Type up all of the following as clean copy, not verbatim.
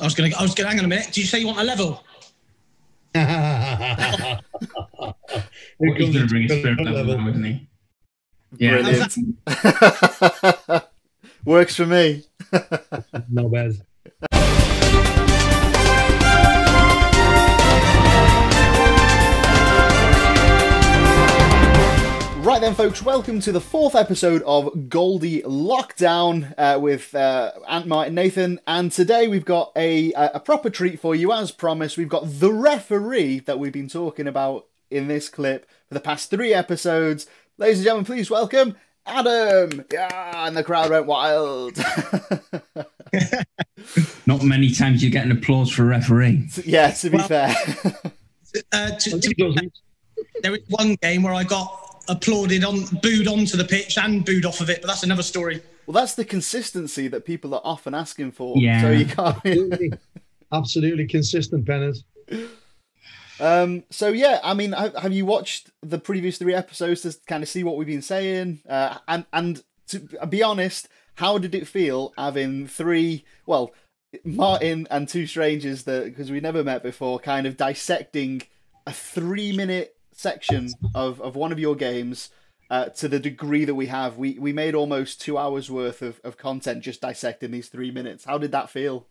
I was gonna. Hang on a minute. Did you say you want a level? He's going to bring a spirit level now, isn't he? Yeah. Brilliant. Works for me. No bad. Right then, folks, welcome to the 4th episode of Goldie Lockdown with Ant, Martin, Nathan, and today we've got a proper treat for you, as promised. We've got the referee that we've been talking about in this clip for the past 3 episodes. Ladies and gentlemen, please welcome Adam! Yeah, and the crowd went wild. Not many times you get an applause for a referee. Yeah, to be fair. There was one game where I got booed onto the pitch and booed off of it, but that's another story. Well, that's the consistency that people are often asking for. Yeah. So you can't... Absolutely consistent, Penners. So yeah, I mean, have you watched the previous 3 episodes to kind of see what we've been saying? And to be honest, how did it feel having 3, well, Martin and 2 strangers that, because we never met before, kind of dissecting a 3-minute section of one of your games to the degree that we have? We made almost 2 hours worth of content just dissecting these 3 minutes. How did that feel?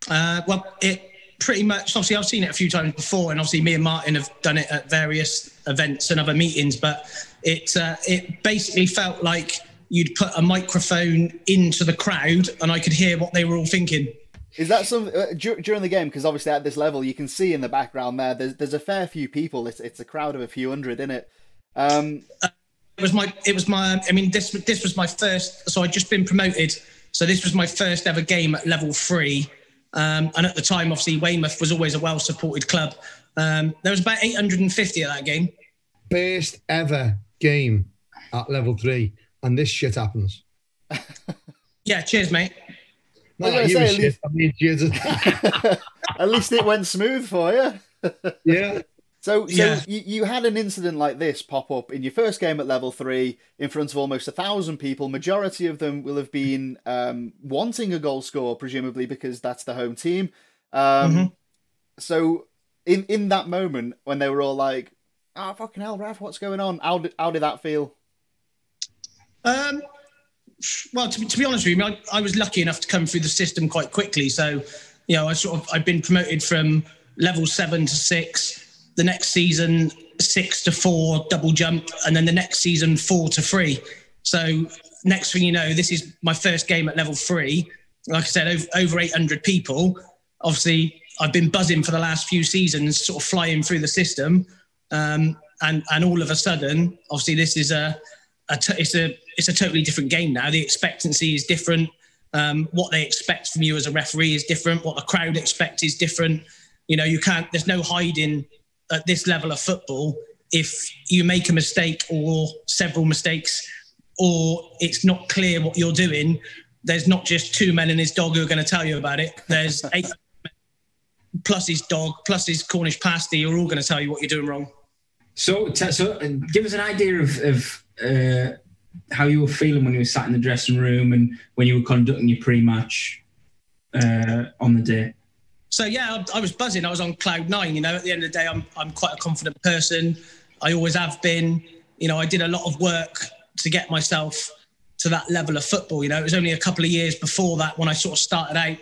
Well, it pretty much, obviously I've seen it a few times before, and obviously me and Martin have done it at various events and other meetings, but it basically felt like you'd put a microphone into the crowd and I could hear what they were all thinking. Is that some during the game? Because obviously at this level, you can see in the background there's a fair few people. It's a crowd of a few hundred, isn't it? It was my. I mean, this was my first. So I'd just been promoted. So this was my first ever game at level 3. And at the time, obviously, Weymouth was always a well-supported club. There was about 850 at that game. First ever game at level 3, and this shit happens. Yeah, cheers, mate. No, you say, shit. I mean, Jesus. At least it went smooth for you. Yeah. So Yeah. You had an incident like this pop up in your first game at level 3 in front of almost 1,000 people. Majority of them will have been wanting a goal score, presumably because that's the home team. So in that moment when they were all like, "Oh fucking hell, ref, what's going on?" How did that feel? Well, to be honest with you, I was lucky enough to come through the system quite quickly. So, you know, I've been promoted from level 7 to 6. The next season, 6 to 4 double jump, and then the next season 4 to 3. So next thing you know, this is my first game at level 3. Like I said, over 800 people. Obviously, I've been buzzing for the last few seasons, sort of flying through the system, and all of a sudden, obviously, this is it's a totally different game now. The expectancy is different. What they expect from you as a referee is different. What the crowd expect is different. You know, there's no hiding at this level of football. If you make a mistake or several mistakes, or it's not clear what you're doing, there's not just 2 men and his dog who are going to tell you about it. There's 8 plus his dog, plus his Cornish pasty, who are all going to tell you what you're doing wrong. So give us an idea of how you were feeling when you were sat in the dressing room and when you were conducting your pre-match on the day. So yeah, I was buzzing. I was on cloud 9. You know, at the end of the day, I'm quite a confident person. I always have been. You know, I did a lot of work to get myself to that level of football. You know, it was only a couple of years before that when I sort of started out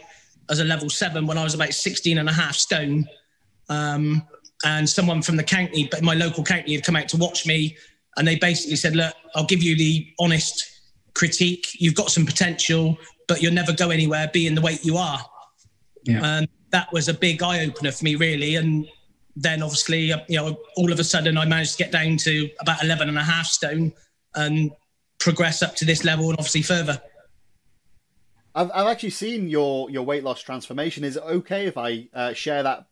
as a level 7 when I was about 16 and a half stone. And someone from the county, but my local county, had come out to watch me, and they basically said, "Look, I'll give you the honest critique. You've got some potential, but you'll never go anywhere being the weight you are." Yeah. And that was a big eye opener for me, really. And then obviously, you know, all of a sudden I managed to get down to about 11 and a half stone and progress up to this level and obviously further. I've actually seen your weight loss transformation. Is it okay if I share that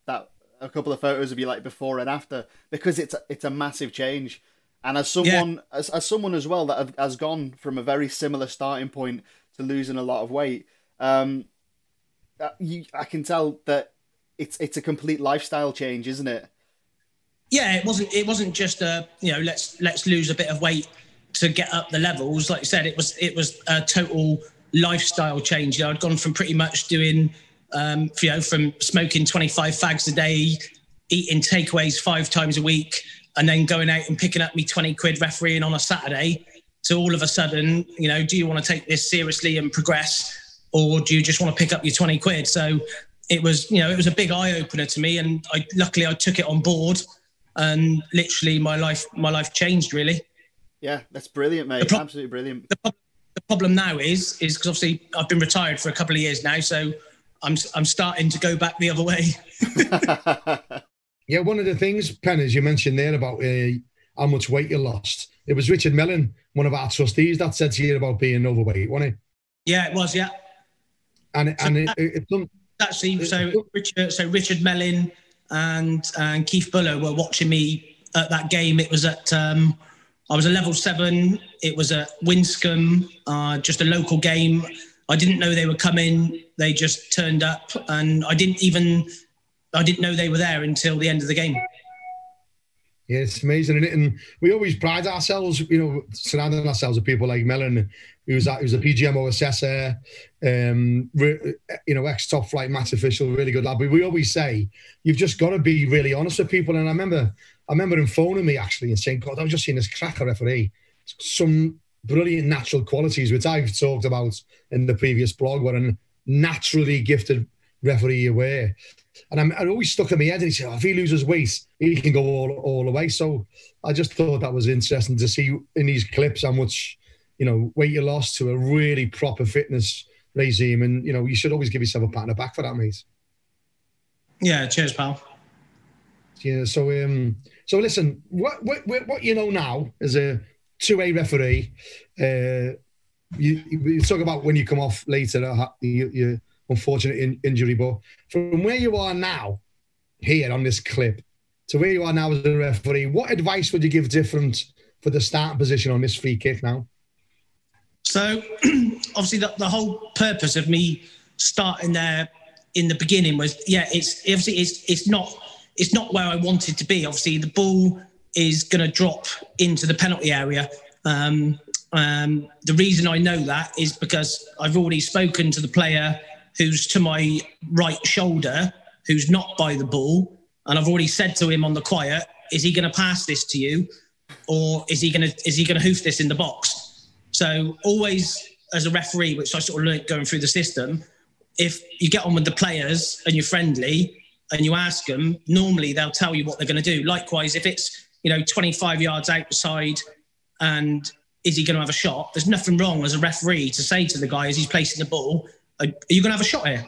a couple of photos of you like before and after, because it's a massive change. And as someone as someone as well that has gone from a very similar starting point to losing a lot of weight, I can tell that it's a complete lifestyle change, isn't it? Yeah, it wasn't just let's lose a bit of weight to get up the levels. Like you said, it was a total lifestyle change. You know, I'd gone from pretty much doing from smoking 25 fags a day, eating takeaways 5 times a week, and then going out and picking up me 20 quid refereeing on a Saturday, to all of a sudden, do you want to take this seriously and progress, or do you just want to pick up your 20 quid? So it was a big eye opener to me, and luckily I took it on board, and literally my life changed, really. Yeah, that's brilliant, mate. Absolutely brilliant. The problem now is because obviously I've been retired for a couple of years now, so I'm starting to go back the other way. Yeah, one of the things, Pen, as you mentioned there about how much weight you lost, it was Richard Mellon, one of our trustees, that said to you about being overweight, wasn't it? Yeah, it was, yeah. Richard Mellon and Keith Buller were watching me at that game. It was at I was a level 7. It was at Winscombe, just a local game. I didn't know they were coming. They just turned up, and I didn't know they were there until the end of the game. Yeah, it's amazing, isn't it? And we always pride ourselves, surrounding ourselves with people like Mellon, who's a PGMO assessor, ex-top flight match official, really good lad. But we always say, you've just got to be really honest with people. And I remember him phoning me, actually, and saying, God, I've just seen this cracker referee. Some brilliant natural qualities, which I've talked about in the previous blog, what a naturally gifted referee you were. And I always stuck in my head, and he said, if he loses weight, he can go all the way. So I just thought that was interesting to see in these clips how much, weight you lost to a really proper fitness regime. And, you should always give yourself a pat on the back for that, mate. Yeah, cheers, pal. Yeah, so listen, what you know now as a 2A referee, you talk about when you come off later, your unfortunate injury, but from where you are now, here on this clip, to where you are now as a referee, what advice would you give different for the starting position on this free kick now? So, obviously, the whole purpose of me starting there in the beginning was, it's not where I wanted to be. Obviously, the ball is going to drop into the penalty area. The reason I know that is because I've already spoken to the player who's to my right shoulder, who's not by the ball, and I've already said to him on the quiet, is he going to pass this to you, or is he going to hoof this in the box? So always, as a referee, which I sort of learned going through the system, if you get on with the players and you're friendly and you ask them, normally they'll tell you what they're going to do. Likewise, if it's 25 yards outside and is he going to have a shot, there's nothing wrong as a referee to say to the guy as he's placing the ball, are you going to have a shot here?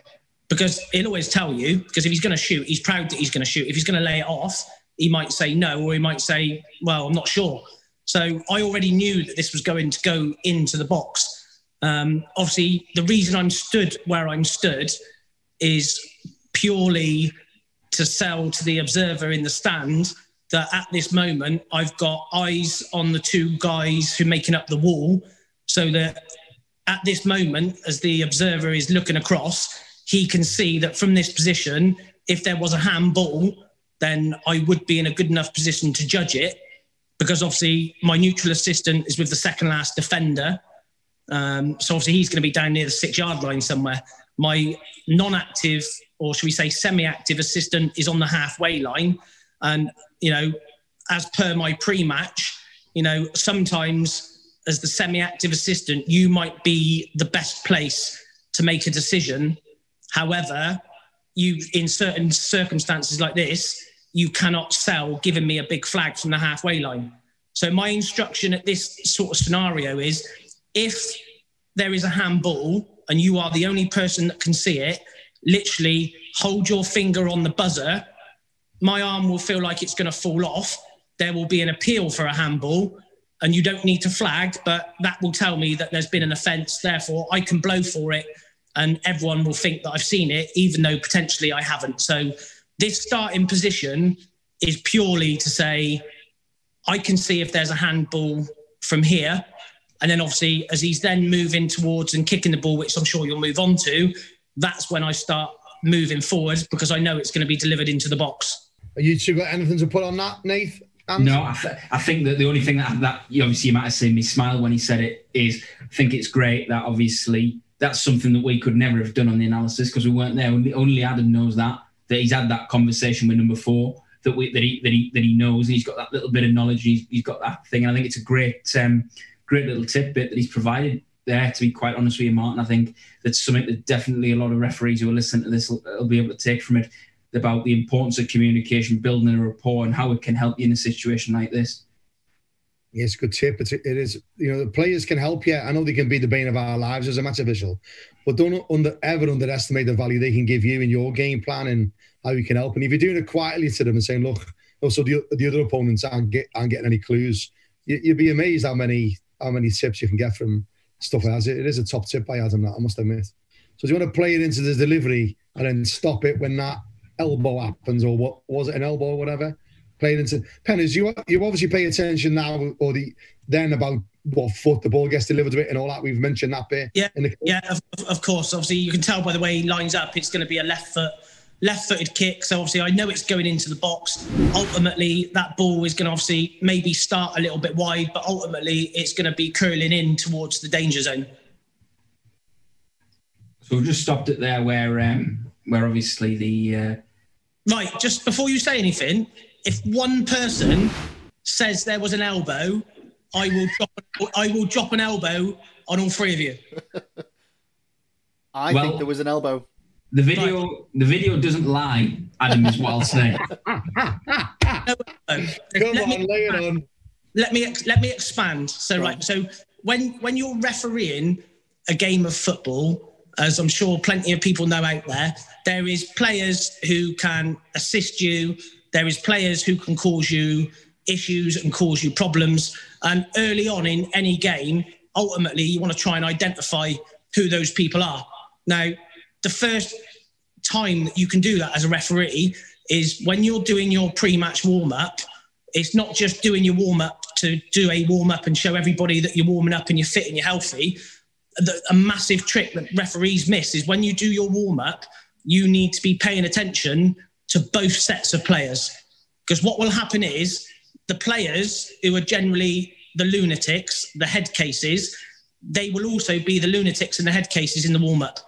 Because he'll always tell you, because if he's going to shoot, he's proud that he's going to shoot. If he's going to lay it off, he might say no, or he might say, well, I'm not sure. So I already knew that this was going to go into the box. Obviously, the reason I'm stood where I'm stood is purely to sell to the observer in the stand that at this moment, I've got eyes on the 2 guys who are making up the wall, so that at this moment, as the observer is looking across, he can see that from this position, if there was a handball, then I would be in a good enough position to judge it, because obviously my neutral assistant is with the second last defender. So obviously he's going to be down near the 6-yard line somewhere. My non-active, or should we say semi-active assistant, is on the halfway line. And, as per my pre-match, sometimes as the semi-active assistant, you might be the best place to make a decision. However, in certain circumstances like this, you cannot sell giving me a big flag from the halfway line. So my instruction at this sort of scenario is, if there is a handball and you are the only person that can see it, literally hold your finger on the buzzer. My arm will feel like it's going to fall off. There will be an appeal for a handball, and you don't need to flag, but that will tell me that there's been an offence. Therefore, I can blow for it, and everyone will think that I've seen it, even though potentially I haven't. So this starting position is purely to say, I can see if there's a handball from here. And then obviously, as he's then moving towards and kicking the ball, which I'm sure you'll move on to, that's when I start moving forward, because I know it's going to be delivered into the box. Are you two got anything to put on that, Nath? No, I think that the only thing that you might have seen me smile when he said it is, I think it's great that obviously that's something that we could never have done on the analysis because we weren't there. Only Adam knows that he's had that conversation with number 4, that he knows, and he's got that little bit of knowledge. He's got that thing, and I think it's a great little tidbit that he's provided there. To be quite honest with you, Martin, I think that's something that definitely a lot of referees who are listening to this will be able to take from it, about the importance of communication, building a rapport, and how it can help you in a situation like this. Yeah, it's a good tip. It is, the players can help you. I know they can be the bane of our lives as a match official, but don't ever underestimate the value they can give you in your game plan and how you can help. And if you're doing it quietly to them and saying, look, also the other opponents aren't getting any clues, you'd be amazed how many tips you can get from stuff as it. It is a top tip by Adam, that I must admit. So do you want to play it into the delivery and then stop it when that elbow happens, or what was it, an elbow or whatever? Play it into Penners. You obviously pay attention now, or then about what foot the ball gets delivered to it and all that. We've mentioned that bit. Yeah, of course. Obviously, you can tell by the way he lines up. It's going to be a left-footed kick. So obviously, I know it's going into the box. Ultimately, that ball is going to obviously maybe start a little bit wide, but ultimately, it's going to be curling in towards the danger zone. So we've just stopped it there, where obviously the. Right, just before you say anything, if one person says there was an elbow, I will drop an elbow on all 3 of you. I think there was an elbow. The video doesn't lie, Adam, is what I'll say. Lay it on. Let me expand. So when you're refereeing a game of football, as I'm sure plenty of people know out there is players who can assist you. There is players who can cause you issues and cause you problems. And early on in any game, ultimately, you want to try and identify who those people are. Now, the first time that you can do that as a referee is when you're doing your pre-match warm-up. It's not just doing your warm-up to do a warm-up and show everybody that you're warming up and you're fit and you're healthy. A massive trick that referees miss is when you do your warm-up, you need to be paying attention to both sets of players. Because what will happen is the players who are generally the lunatics, the head cases, they will also be the lunatics and the head cases in the warm-up.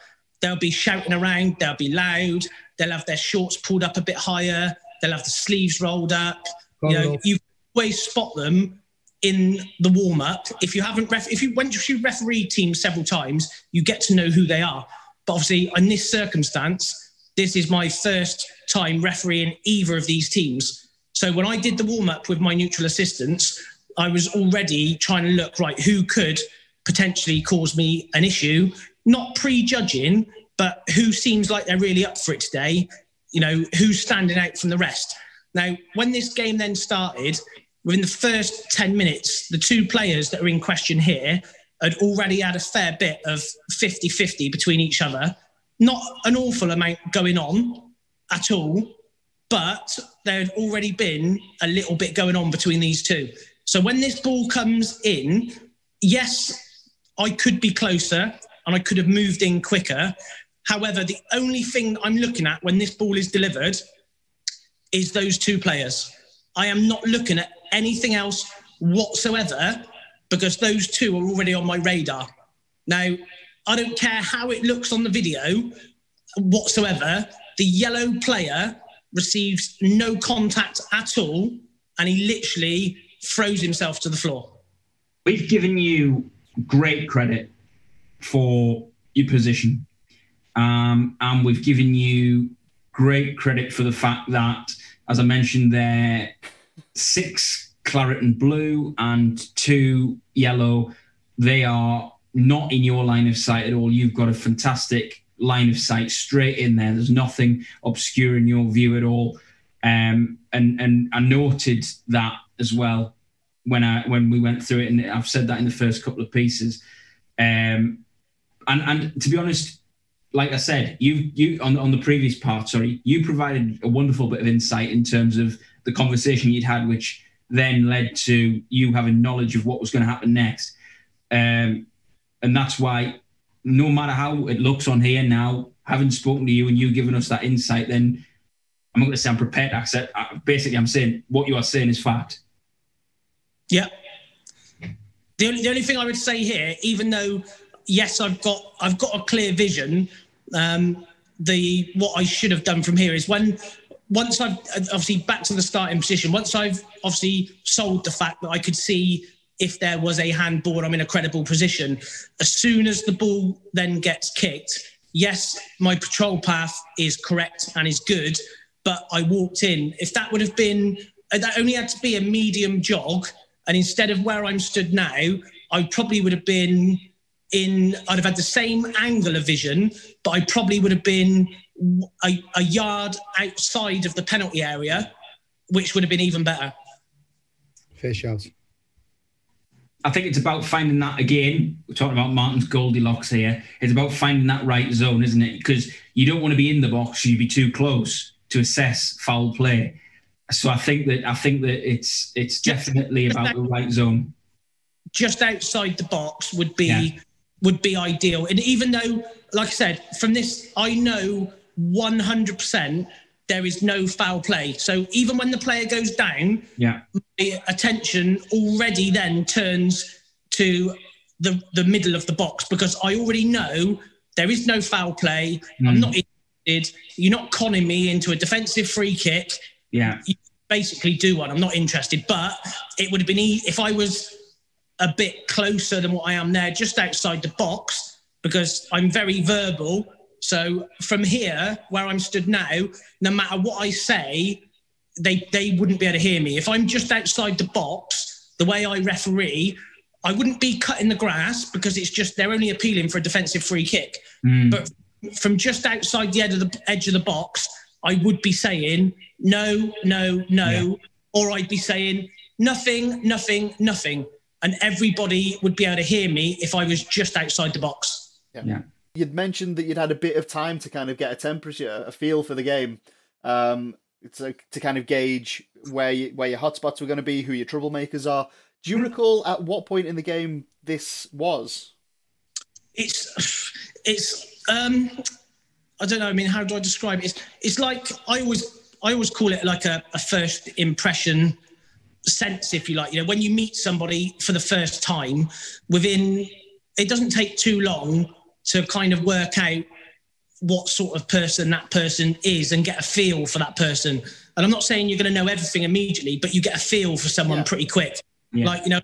They'll be shouting around, they'll be loud, they'll have their shorts pulled up a bit higher, they'll have the sleeves rolled up. You always spot them in the warm-up. If you once you referee teams several times, you get to know who they are. But obviously, in this circumstance, this is my first time refereeing either of these teams. So when I did the warm-up with my neutral assistants, I was already trying to look, right, who could potentially cause me an issue, not prejudging, but who seems like they're really up for it today, who's standing out from the rest. Now, when this game then started, within the first 10 minutes, the 2 players that are in question here had already had a fair bit of 50-50 between each other. Not an awful amount going on at all, but there had already been a little bit going on between these 2. So when this ball comes in, yes, I could be closer and I could have moved in quicker. However, the only thing I'm looking at when this ball is delivered is those 2 players. I am not looking at anything else whatsoever because those 2 are already on my radar. Now, I don't care how it looks on the video whatsoever. The yellow player receives no contact at all, and he literally throws himself to the floor. We've given you great credit for your position, and we've given you great credit for the fact that, as I mentioned there, 6 claret and blue and 2 yellow, they are not in your line of sight at all. You've got a fantastic line of sight straight in there. There's nothing obscuring your view at all. And I noted that as well when we went through it, and I've said that in the first couple of pieces. And to be honest, like I said, you on the previous part, you provided a wonderful bit of insight in terms of the conversation you'd had, which then led to you having knowledge of what was going to happen next. And that's why, no matter how it looks on here now, having spoken to you and you giving us that insight, then I'm not going to say I'm prepared to accept. Basically, I'm saying what you are saying is fact. Yeah. The only thing I would say here, even though yes, I've got a clear vision. What I should have done from here is once I've obviously back to the starting position, once I've obviously sold the fact that I could see if there was a handball, I'm in a credible position. As soon as the ball then gets kicked, yes, my patrol path is correct and is good, but I walked in. If that would have been, that only had to be a medium jog, and instead of where I'm stood now, I probably would have been I'd have had the same angle of vision, but I probably would have been a yard outside of the penalty area, which would have been even better. Fair shout. I think it's about finding that, again, we're talking about Martin's Goldilocks here. It's about finding that right zone, isn't it? Because you don't want to be in the box, you'd be too close to assess foul play. So I think that it's definitely about the right zone. Just outside the box would be ideal. And even though, like I said, from this, I know 100% there is no foul play. So even when the player goes down, my attention already then turns to the middle of the box, because I already know there is no foul play. I'm not interested. You're not conning me into a defensive free kick. Yeah. You basically do one. I'm not interested. But it would have been if I was a bit closer than what I am there, just outside the box, because I'm very verbal. So from here, where I'm stood now, no matter what I say, they wouldn't be able to hear me. If I'm just outside the box, the way I referee, I wouldn't be cutting the grass, because it's just they're only appealing for a defensive free kick. But from just outside the edge of the box, I would be saying no, or I'd be saying nothing. And everybody would be able to hear me if I was just outside the box. Yeah. You'd mentioned that you'd had a bit of time to kind of get a temperature, a feel for the game, to kind of gauge where your hotspots were going to be, who your troublemakers are. Do you recall at what point in the game this was? It's I don't know. I mean, how do I describe it? It's like I always call it like a first impression sense, if you like. You know, when you meet somebody for the first time, it doesn't take too long to kind of work out what sort of person that person is and get a feel for that person. And I'm not saying you're going to know everything immediately, but you get a feel for someone pretty quick. Yeah. Like, you know,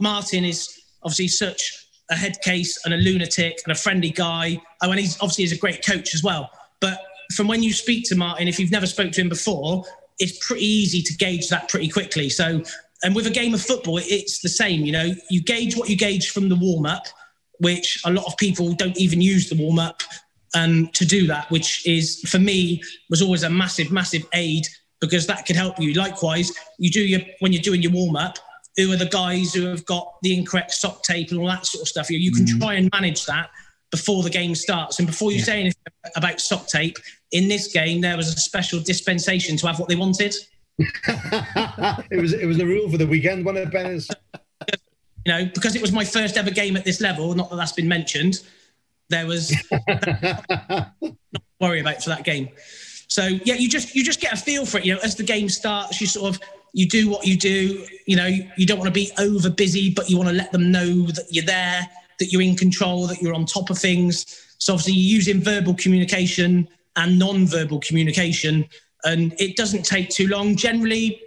Martin is obviously such a head case and a lunatic and a friendly guy. Oh, and he's a great coach as well. But from when you speak to Martin, if you've never spoke to him before, it's pretty easy to gauge that pretty quickly. So, and with a game of football, it's the same. You know, you gauge what you gauge from the warm-up, which a lot of people don't even use the warm-up to do that, which is, for me, was always a massive, massive aid, because that could help you. Likewise, when you're doing your warm-up, who are the guys who have got the incorrect sock tape and all that sort of stuff. You can try and manage that before the game starts. And before you say anything about sock tape, in this game, there was a special dispensation to have what they wanted. It was the rule for the weekend, wasn't it, Benners? You know, because it was my first ever game at this level, not that that's been mentioned, there was not to worry about for that game. So, yeah, you just get a feel for it. You know, as the game starts, you do what you do. You know, you don't want to be over busy, but you want to let them know that you're there, that you're in control, that you're on top of things. So obviously you're using verbal communication and non-verbal communication, and it doesn't take too long. Generally,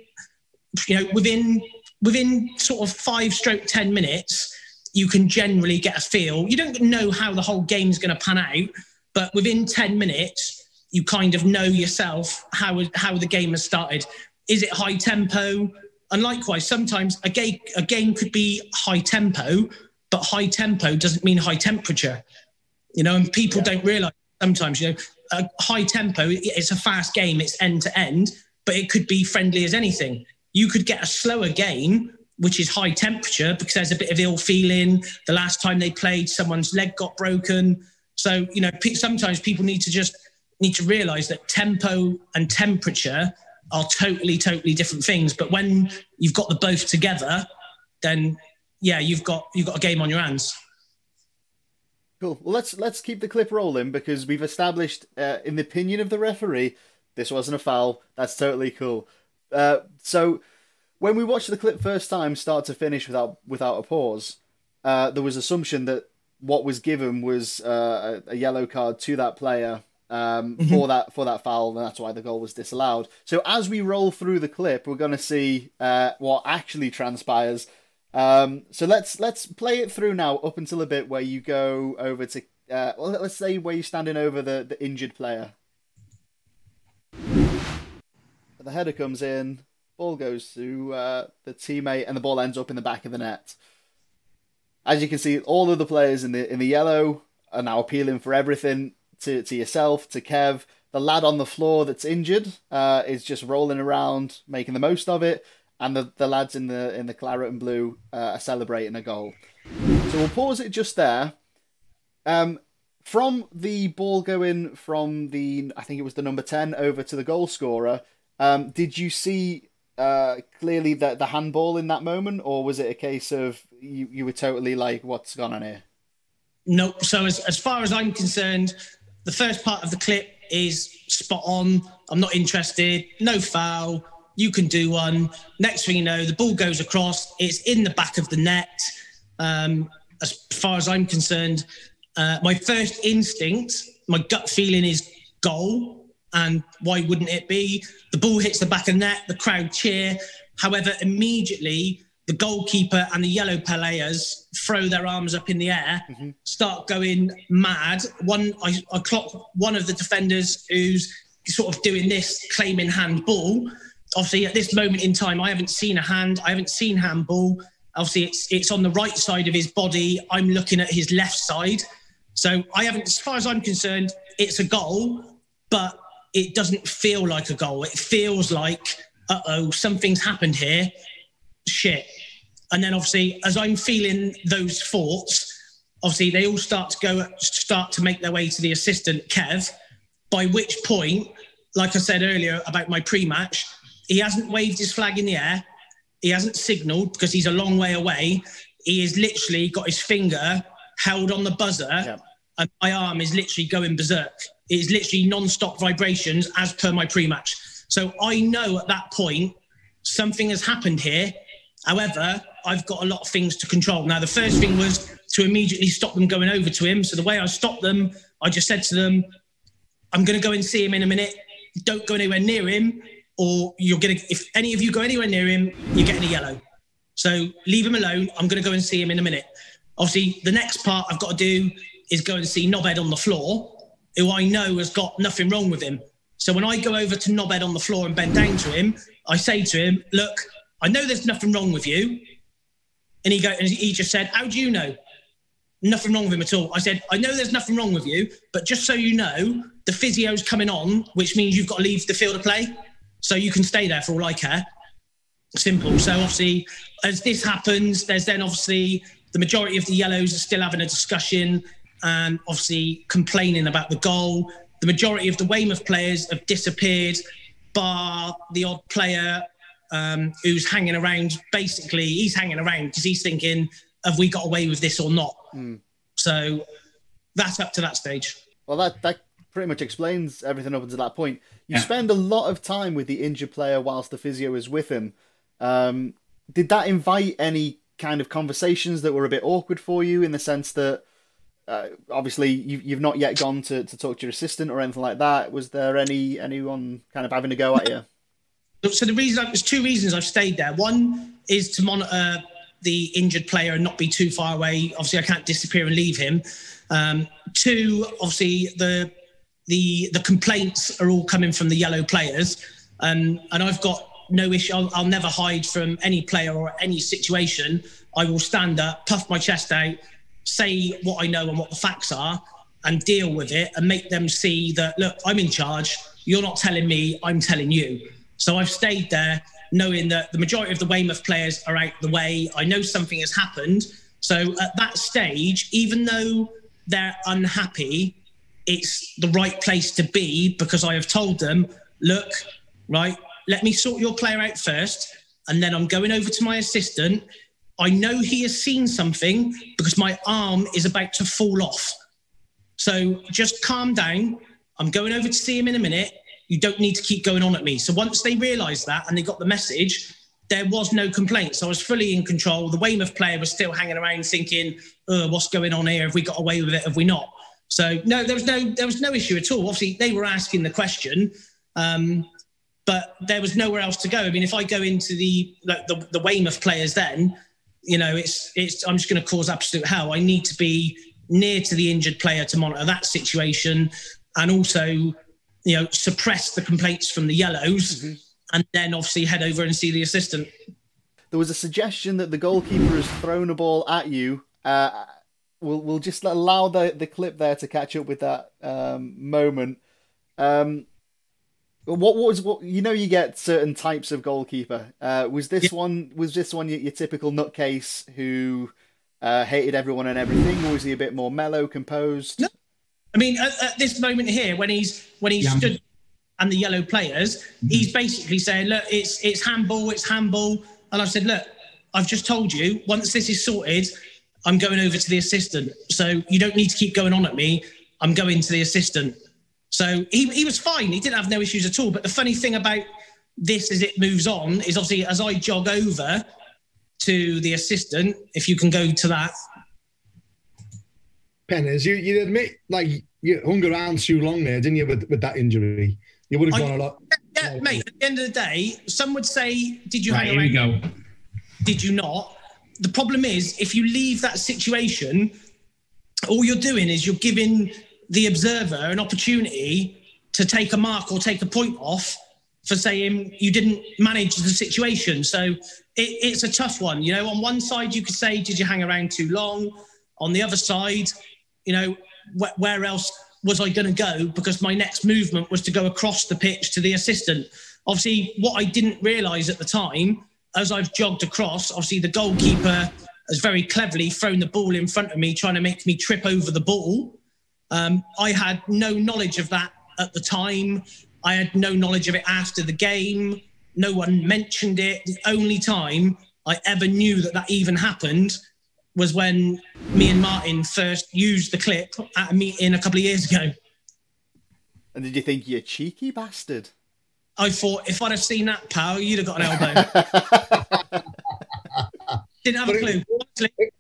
you know, within sort of 5-10 minutes, you can generally get a feel. You don't know how the whole game's going to pan out, but within 10 minutes, you kind of know yourself how the game has started. Is it high tempo? And likewise, sometimes a game could be high tempo, but high tempo doesn't mean high temperature. You know, and people don't realise sometimes, you know, a high tempo, it's a fast game, it's end to end, but it could be friendly as anything. You could get a slower game, which is high temperature, because there's a bit of ill feeling. The last time they played, someone's leg got broken. So, you know, sometimes people need to realise that tempo and temperature are totally, totally different things. But when you've got the both together, then you've got a game on your hands. Cool. Well, let's keep the clip rolling, because we've established, in the opinion of the referee, this wasn't a foul. That's totally cool. So when we watched the clip first time, start to finish, without a pause, there was assumption that what was given was a yellow card to that player for that foul, and that's why the goal was disallowed. So as we roll through the clip, we're going to see what actually transpires. So let's play it through now up until a bit where you go over to let's say where you're standing over the injured player. The header comes in, ball goes to the teammate, and the ball ends up in the back of the net. As you can see, all of the players in the yellow are now appealing for everything to yourself, to Kev. The lad on the floor that's injured is just rolling around, making the most of it, and the lads in the claret and blue are celebrating a goal. So we'll pause it just there. From the ball going from I think it was the number 10 over to the goal scorer, did you see clearly the handball in that moment, or was it a case of you were totally like, what's gone on here? No. So as far as I'm concerned, the first part of the clip is spot on. I'm not interested. No foul. You can do one. Next thing you know, the ball goes across. It's in the back of the net. As far as I'm concerned, my first instinct, my gut feeling is goal. And why wouldn't it be? The ball hits the back of the net, the crowd cheer. However, immediately the goalkeeper and the yellow players throw their arms up in the air, start going mad. I clock one of the defenders who's sort of doing this, claiming handball. Obviously, at this moment in time, I haven't seen a hand. I haven't seen handball. Obviously, it's on the right side of his body. I'm looking at his left side. So I haven't, as far as I'm concerned, it's a goal, but it doesn't feel like a goal. It feels like, something's happened here. Shit. And then obviously, as I'm feeling those thoughts, obviously they all start to make their way to the assistant, Kev, by which point, like I said earlier about my pre-match, he hasn't waved his flag in the air. He hasn't signalled because he's a long way away. He has literally got his finger held on the buzzer, and my arm is literally going berserk. It is literally non-stop vibrations as per my pre-match. So I know at that point something has happened here. However, I've got a lot of things to control. Now, the first thing was to immediately stop them going over to him. So the way I stopped them, I just said to them, I'm going to go and see him in a minute. Don't go anywhere near him, or if any of you go anywhere near him, you're getting a yellow. So leave him alone. I'm going to go and see him in a minute. Obviously, the next part I've got to do is go and see Knobhead on the floor, who I know has got nothing wrong with him. So when I go over to Knobhead on the floor and bend down to him, I say to him, look, I know there's nothing wrong with you. And he just said, how do you know? Nothing wrong with him at all. I said, I know there's nothing wrong with you, but just so you know, the physio's coming on, which means you've got to leave the field of play. So you can stay there for all I care. Simple. So obviously, as this happens, there's then obviously the majority of the yellows are still having a discussion and obviously complaining about the goal. The majority of the Weymouth players have disappeared, bar the odd player who's hanging around. Basically, he's hanging around because he's thinking, have we got away with this or not? So that's up to that stage. Well, that pretty much explains everything up until that point. You spend a lot of time with the injured player whilst the physio is with him. Did that invite any kind of conversations that were a bit awkward for you, in the sense that obviously you've not yet gone to talk to your assistant or anything like that? Was there anyone kind of having a go at you? So there's two reasons I've stayed there. One is to monitor the injured player and not be too far away. Obviously, I can't disappear and leave him. Two, obviously, the complaints are all coming from the yellow players. And I've got no issue. I'll never hide from any player or any situation. I will stand up, puff my chest out, say what I know and what the facts are, and deal with it and make them see that, look, I'm in charge. You're not telling me, I'm telling you. So I've stayed there knowing that the majority of the Weymouth players are out the way. I know something has happened. So at that stage, even though they're unhappy, it's the right place to be, because I have told them, look, right, let me sort your player out first, and then I'm going over to my assistant. I know he has seen something because my arm is about to fall off. So just calm down. I'm going over to see him in a minute. You don't need to keep going on at me. So once they realise that and they got the message, there was no complaints. I was fully in control. The Weymouth player was still hanging around thinking, what's going on here? Have we got away with it? Have we not? So no, there was no issue at all. Obviously, they were asking the question, but there was nowhere else to go. I mean, if I go into the Weymouth players, then I'm just going to cause absolute hell. I need to be near to the injured player to monitor that situation, and also, suppress the complaints from the yellows, and then obviously head over and see the assistant. There was a suggestion that the goalkeeper has thrown a ball at you. We'll just allow the clip there to catch up with that moment. What you get certain types of goalkeeper. Was this one your typical nutcase who hated everyone and everything, or was he a bit more mellow, composed? No. I mean, at this moment here, when he stood and the yellow players, he's basically saying, look, it's handball, and I've said, look, I've just told you, once this is sorted, I'm going over to the assistant. So you don't need to keep going on at me. I'm going to the assistant. So he was fine. He didn't have no issues at all. But the funny thing about this as it moves on is obviously as I jog over to the assistant, if you can go to that. Penners, you admit, like, you hung around too long there, didn't you, with that injury? You would have gone a lot. Yeah, mate, at the end of the day, some would say, did you hang around? Here we go. Did you not? The problem is, if you leave that situation, all you're doing is you're giving the observer an opportunity to take a mark or take a point off for saying you didn't manage the situation. So it's a tough one. On one side, you could say, did you hang around too long? On the other side, where else was I going to go? Because my next movement was to go across the pitch to the assistant. Obviously, what I didn't realise at the time, as I've jogged across, obviously the goalkeeper has very cleverly thrown the ball in front of me, trying to make me trip over the ball. I had no knowledge of that at the time. I had no knowledge of it after the game. No one mentioned it. The only time I ever knew that even happened was when me and Martin first used the clip at a meeting a couple of years ago. And did you think, you cheeky bastard? I thought, if I'd have seen that, pal, you'd have got an elbow. Didn't have a clue.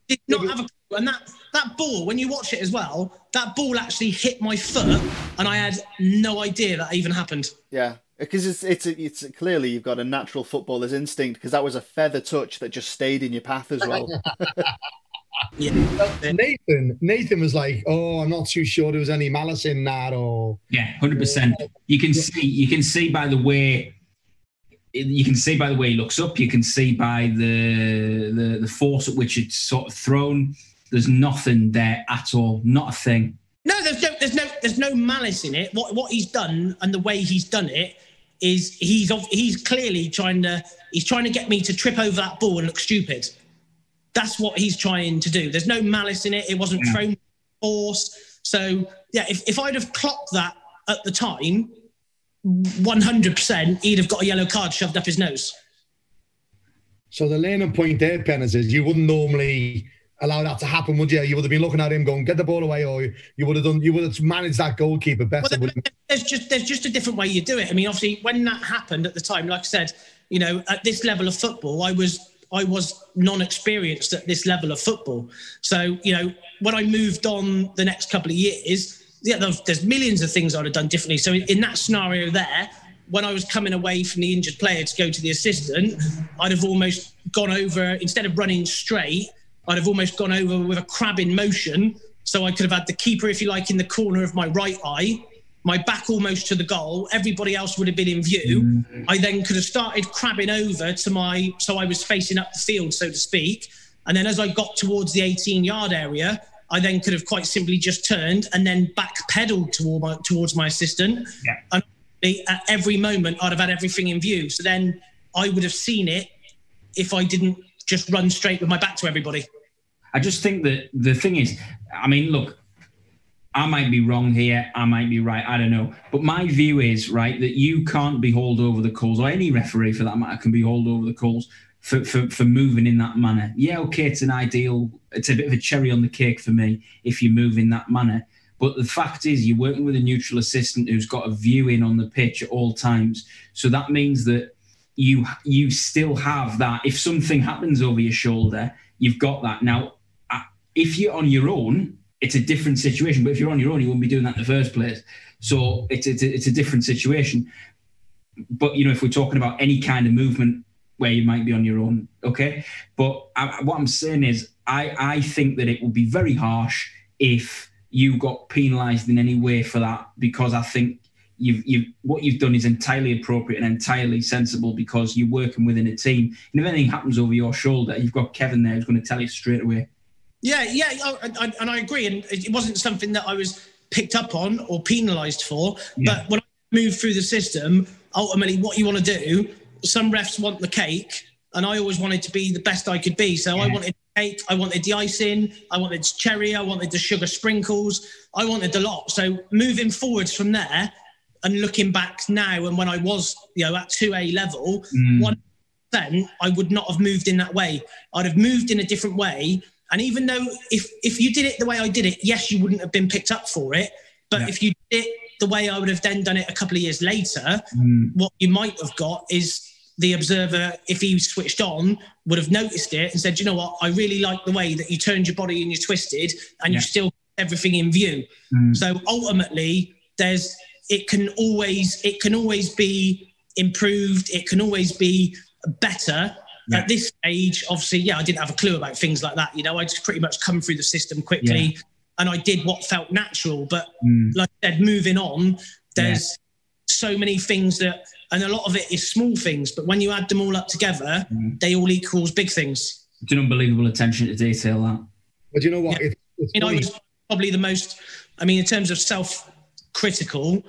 Did not have a clue. And that ball, when you watch it as well, that ball actually hit my foot, and I had no idea that even happened. Yeah, because it's clearly you've got a natural footballer's instinct, because that was a feather touch that just stayed in your path as well. Yeah. Nathan was like, "Oh, I'm not too sure there was any malice in that." Or 100%. You can see by the way. You can see by the way he looks up. You can see by the force at which it's sort of thrown. There's nothing there at all. Not a thing. No, there's no malice in it. What he's done and the way he's done it is he's clearly trying to get me to trip over that ball and look stupid. That's what he's trying to do. There's no malice in it. It wasn't thrown with force. So yeah, if I'd have clocked that at the time, 100%, he'd have got a yellow card shoved up his nose. So the learning point there, Pennis, is you wouldn't normally allow that to happen, would you? You would have been looking at him going, get the ball away, or you would have managed that goalkeeper better. Well, there's just a different way you do it. I mean, obviously, when that happened at the time, like I said, at this level of football, I was non-experienced at this level of football. So, when I moved on the next couple of years, there's millions of things I'd have done differently. So in that scenario there, when I was coming away from the injured player to go to the assistant, I'd have almost gone over, instead of running straight, I'd have almost gone over with a crab in motion. So I could have had the keeper, if you like, in the corner of my right eye, my back almost to the goal. Everybody else would have been in view. I then could have started crabbing over so I was facing up the field, so to speak. And then as I got towards the 18-yard area, I then could have quite simply just turned and then back-pedalled towards my assistant. Yeah. And at every moment, I'd have had everything in view. So then I would have seen it if I didn't just run straight with my back to everybody. I just think that the thing is, I mean, look, I might be wrong here. I might be right. I don't know. But my view is, right, that you can't be hauled over the coals, or any referee for that matter can be hauled over the coals for moving in that manner. Yeah, okay, it's a bit of a cherry on the cake for me if you move in that manner. But the fact is, you're working with a neutral assistant who's got a view in on the pitch at all times. So that means that you still have that. If something happens over your shoulder, you've got that. Now, if you're on your own, it's a different situation. But if you're on your own, you wouldn't be doing that in the first place. So it's a different situation. But, if we're talking about any kind of movement where you might be on your own, okay? But what I'm saying is I think that it would be very harsh if you got penalised in any way for that, because I think what you've done is entirely appropriate and entirely sensible, because you're working within a team. And if anything happens over your shoulder, you've got Kevin there who's going to tell you straight away. Yeah, and I agree. And it wasn't something that I was picked up on or penalised for. Yeah. But when I moved through the system, ultimately what you want to do, some refs want the cake, and I always wanted to be the best I could be. So I wanted the cake, I wanted the icing, I wanted cherry, I wanted the sugar sprinkles, I wanted the lot. So moving forwards from there and looking back now, and when I was, at 2A level, 1%, I would not have moved in that way. I'd have moved in a different way. And even though if you did it the way I did it, yes, you wouldn't have been picked up for it. But if you did it the way I would have then done it a couple of years later, what you might have got is the observer, if he switched on, would have noticed it and said, you know what, I really like the way that you turned your body and you twisted and you still kept everything in view. So ultimately, it can always be improved. It can always be better. At this stage, obviously, I didn't have a clue about things like that. I just pretty much come through the system quickly and I did what felt natural. But like I said, moving on, there's so many things and a lot of it is small things, but when you add them all up together, they all equals big things. It's an unbelievable attention to detail, that. But you know what? I was probably the most, in terms of self-critical,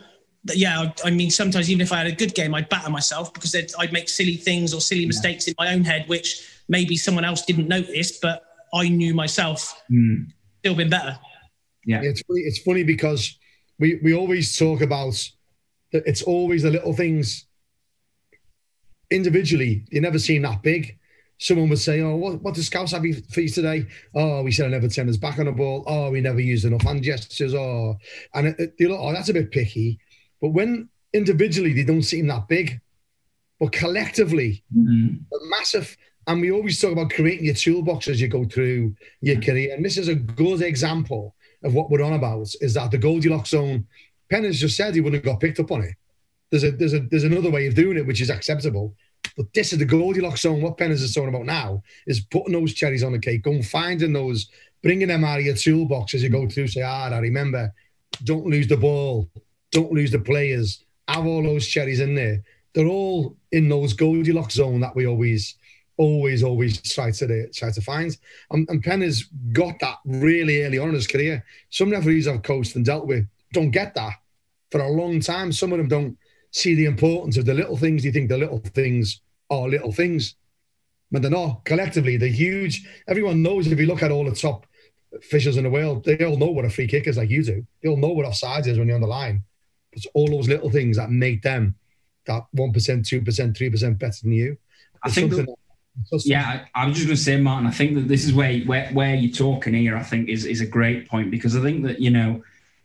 sometimes even if I had a good game, I'd batter myself because I'd make silly things or silly mistakes in my own head, which maybe someone else didn't notice, but I knew myself still been better. Yeah, it's funny because we always talk about that. It's always the little things. Individually, you never seem that big. Someone would say, "Oh, what does Scouts have for you today?" "Oh, we said I never turned us back on the ball. Oh, we never used enough hand gestures. Oh," and that's a bit picky. But when individually they don't seem that big, but collectively, they're massive. And we always talk about creating your toolbox as you go through your career. And this is a good example of what we're on about, is that the Goldilocks zone, Penn has just said he wouldn't have got picked up on it. There's another way of doing it, which is acceptable. But this is the Goldilocks zone. What Penn is talking about now is putting those cherries on the cake, going finding those, bringing them out of your toolbox as you go through. Say, I remember, don't lose the ball. Don't lose the players. Have all those cherries in there. They're all in those Goldilocks zone that we always try to find. And Penn has got that really early on in his career. Some referees I've coached and dealt with don't get that for a long time. Some of them don't see the importance of the little things. You think the little things are little things, but they're not. Collectively, they're huge. Everyone knows, if you look at all the top officials in the world, they all know what a free kick is, like you do. They all know what offsides is when you're on the line. It's all those little things that make them that 1%, 2%, 3% better than you. I think I was just going to say, Martin, I think that this is where you're talking here, I think is a great point, because I think that,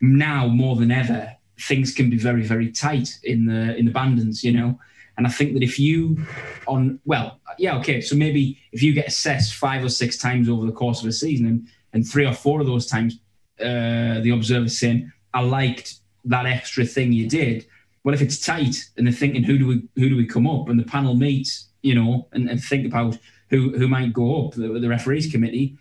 now more than ever, things can be very, very tight in the bandings, and I think that if you so maybe if you get assessed 5 or 6 times over the course of a season and 3 or 4 of those times the observer's saying, I liked that extra thing you did. Well, if it's tight and they're thinking, who do we come up, and the panel meets, and think about who might go up, the referees committee,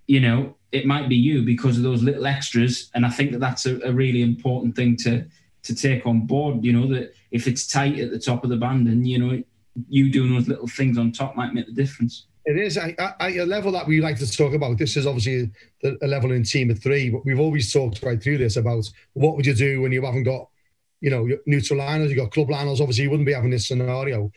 it might be you because of those little extras. And I think that that's a really important thing to take on board, that if it's tight at the top of the band, and you doing those little things on top might make the difference. It is a level that we like to talk about. This is obviously a level in team of 3, but we've always talked right through this about what would you do when you haven't got, your neutral liners, you've got club liners. Obviously, you wouldn't be having this scenario.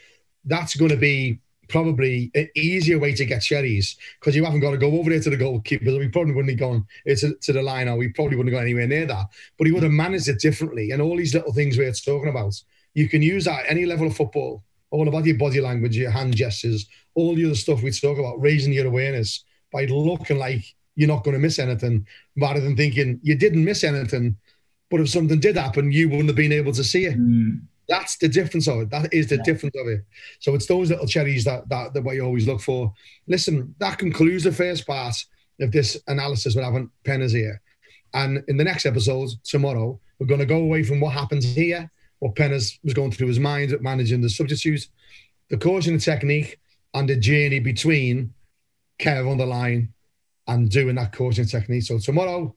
That's going to be probably an easier way to get cherries, because you haven't got to go over there to the goalkeeper. We probably wouldn't have gone to the line, or we probably wouldn't have gone anywhere near that. But he would have managed it differently. And all these little things we're talking about, you can use that at any level of football. All about your body language, your hand gestures, all the other stuff we talk about, raising your awareness by looking like you're not going to miss anything, rather than thinking you didn't miss anything, but if something did happen, you wouldn't have been able to see it. That's the difference of it. That is the difference of it. So it's those little cherries that what you always look for. Listen, that concludes the first part of this analysis we're having. Penners here. And in the next episode, tomorrow, we're going to go away from what happens here, what Penners was going through his mind managing the substitute, the coaching technique, and the journey between Kev on the line and doing that coaching technique. So tomorrow,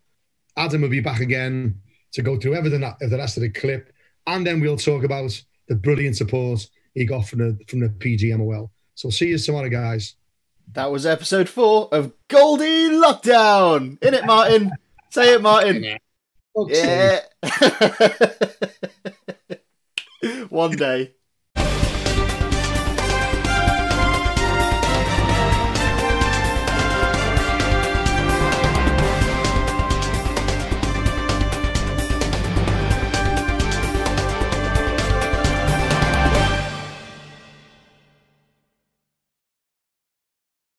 Adam will be back again to go through everything of the rest of the clip. And then we'll talk about the brilliant support he got from the PGMOL. So see you tomorrow, guys. That was episode 4 of Goldie Lockdown. In it, Martin. Say it, Martin. Yeah. One day.